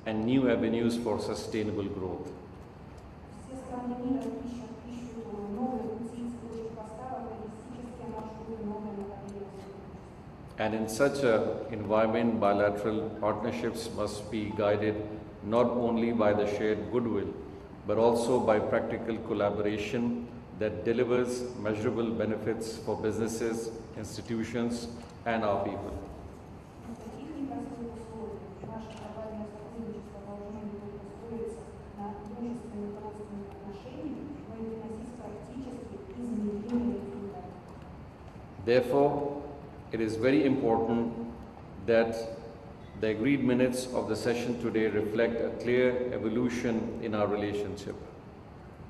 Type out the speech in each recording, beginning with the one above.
and new avenues for sustainable growth. Все страны мира ищут новые пути цепочек поставок, логистические маршруты, новые направления сотрудничества. And in such an environment, bilateral partnerships must be guided not only by the shared goodwill, but also by practical collaboration that delivers measurable benefits for businesses, institutions, and our people. В таких непростых условиях наше глобальное сотрудничество должно не только строиться на дружественных родственных отношениях, но и приносить практически измеримые результаты. Therefore, it is very important that the agreed minutes of the session today reflect a clear evolution in our relationship.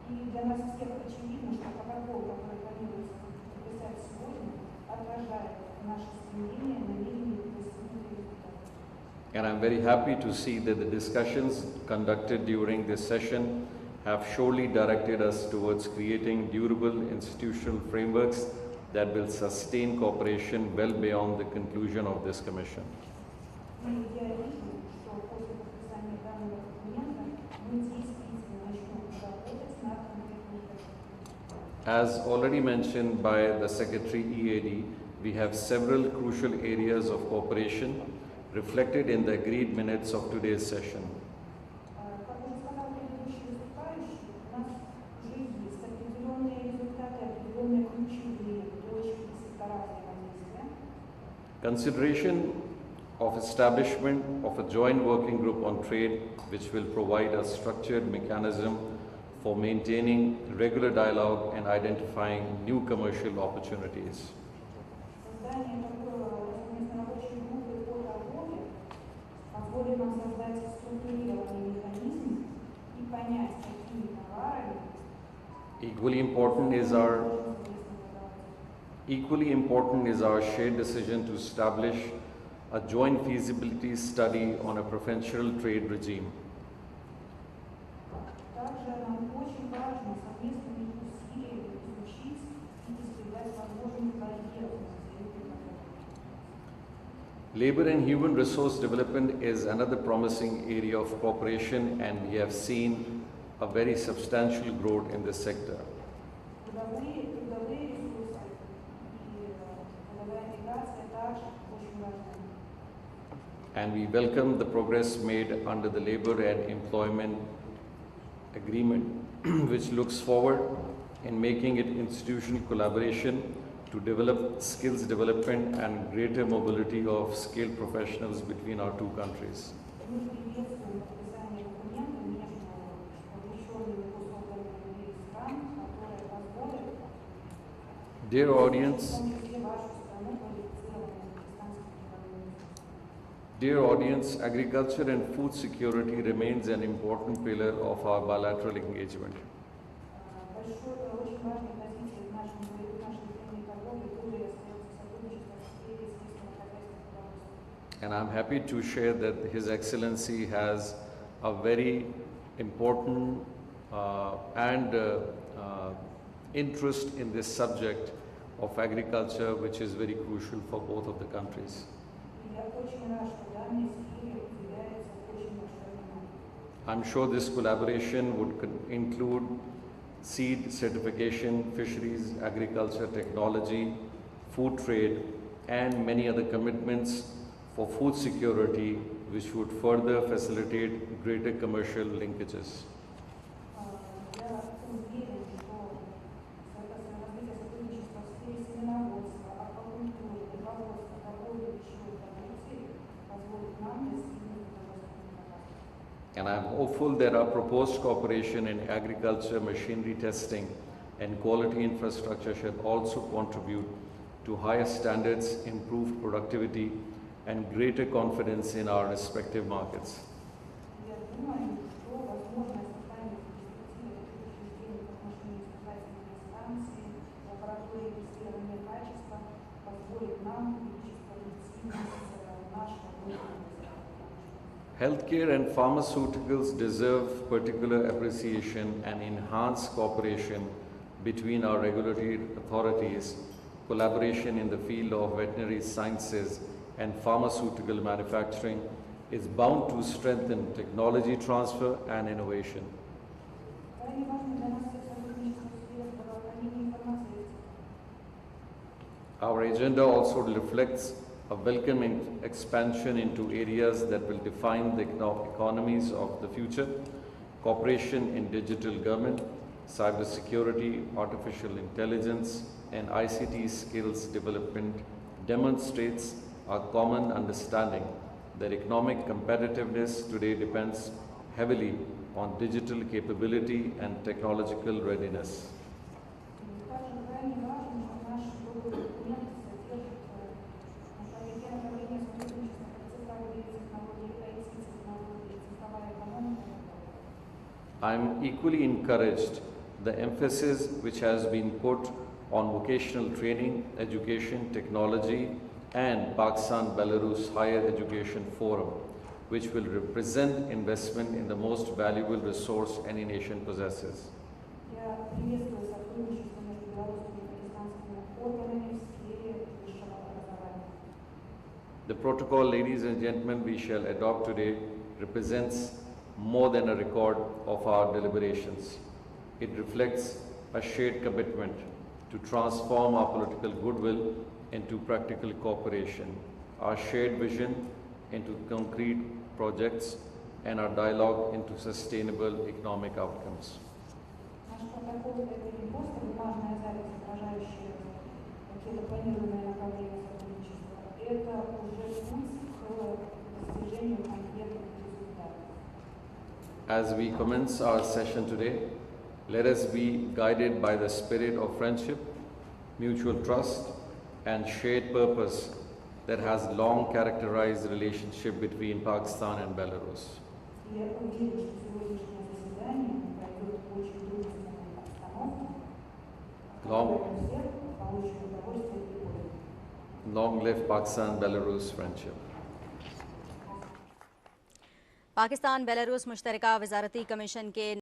И для нас всех очевидно, что протокол, который планируется подписать сегодня, отражает наше стремление, намерение достигнуть результата. And I'm very happy to see that the discussions conducted during this session have surely directed us towards creating durable institutional frameworks that will sustain cooperation well beyond the conclusion of this commission. И я вижу, что после подписания данного документа мы действительно начнем работать над конкретными проектами. As already mentioned by the Secretary EAD, we have several crucial areas of cooperation reflected in the agreed minutes of today's session. Как уже сказал предыдущий выступающий, у нас уже есть определенные результаты, определенные ключевые точки и сектора взаимодействия. Consideration of establishment of a joint working group on trade, which will provide a structured mechanism for maintaining regular dialogue and identifying new commercial opportunities. Создание такой совместной рабочей группы по торговле позволит нам создать структурированный механизм и понять, какими товарами Equally important is our shared decision to establish a joint feasibility study on a preferential trade regime. Также нам очень важно совместными усилиями изучить и избегать возможных барьеров на взаимной торговле. Labor and human resource development is another promising area of cooperation, and we have seen a very substantial growth in this sector. Трудовые ресурсы и трудовая миграция также очень важны. And we welcome the progress made under the Labor and Employment Agreement, which looks forward in making it institutional collaboration to develop skills development and greater mobility of skilled professionals between our two countries. Мы приветствуем подписание документа между вовлеченными в условия стран, которые позволят Dear audience, в том числе вашу страну квалифицированными пакистанскими трудовыми. Dear audience, agriculture and food security remains an important pillar of our bilateral engagement. Очень важной позицией в нашей взаимной торговле тоже остается сотрудничество в сфере сельского хозяйства и продовольствия. And I'm happy to share that His Excellency has a very important and interest in this subject of agriculture, which is very crucial for both of the countries. И я очень рад, что данной сфере уделяется очень большое внимание. I'm sure this collaboration would include seed certification, fisheries, agriculture, technology, food trade, and many other commitments for food security, which would further facilitate greater commercial linkages. Я уверен, что развитие сотрудничества в сфере семеноводства, аквакультуры, рыбоводства, торговли пищевой продукцией позволит нам достигнуть продовольственных показателей. And I'm hopeful that our proposed cooperation in agriculture, machinery testing, and quality infrastructure should also contribute to higher standards, improved productivity, and greater confidence in our respective markets. Я думаю, что возможное создание перспективы учреждений в отношении испытательной станции, лаборатории тестирования качества позволит нам увеличить продуктивность нашего внутреннего. Healthcare and pharmaceuticals deserve particular appreciation and enhanced cooperation between our regulatory authorities, collaboration in the field of veterinary sciences and pharmaceutical manufacturing, is bound to strengthen technology transfer and innovation. Крайне важно для нас всех сотрудничество в сфере здравоохранения и фармацевтики. Our agenda also reflects a welcoming expansion into areas that will define the economies of the future: cooperation in digital government, cybersecurity, artificial intelligence, and ICT skills development demonstrates our common understanding that economic competitiveness today depends heavily on digital capability and technological readiness. Также крайне важно, что наш договор документ содержит такие направления сотрудничества, как цифровые технологии, IT-технологии, цифровая экономика. I am equally encouraged the emphasis which has been put on vocational training, education, technology, and Pakistan-Belarus Higher Education Forum, which will represent investment in the most valuable resource any nation possesses. Я приветствую сотрудничество между белорусскими и пакистанскими органами в сфере высшего образования. The protocol, ladies and gentlemen, we shall adopt today represents more than a record of our deliberations. It reflects a shared commitment to transform our political goodwill into practical cooperation, our shared vision into concrete projects, and our dialogue into sustainable economic outcomes. Наш протокол – это не просто бумажная запись, отражающая какие-то планируемые направления сотрудничества. Это уже путь к достижению конкретных результатов. As we commence our session today, let us be guided by the spirit of friendship, mutual trust, and shared purpose that has long characterized the relationship between Pakistan and Belarus. Я уверен, что сегодняшнее заседание пройдет в очень дружественной обстановке, от которой мы все получим удовольствие и пользу. Long live Pakistan-Belarus friendship. Pakistan Belarus मुश्तरका वजारती commission के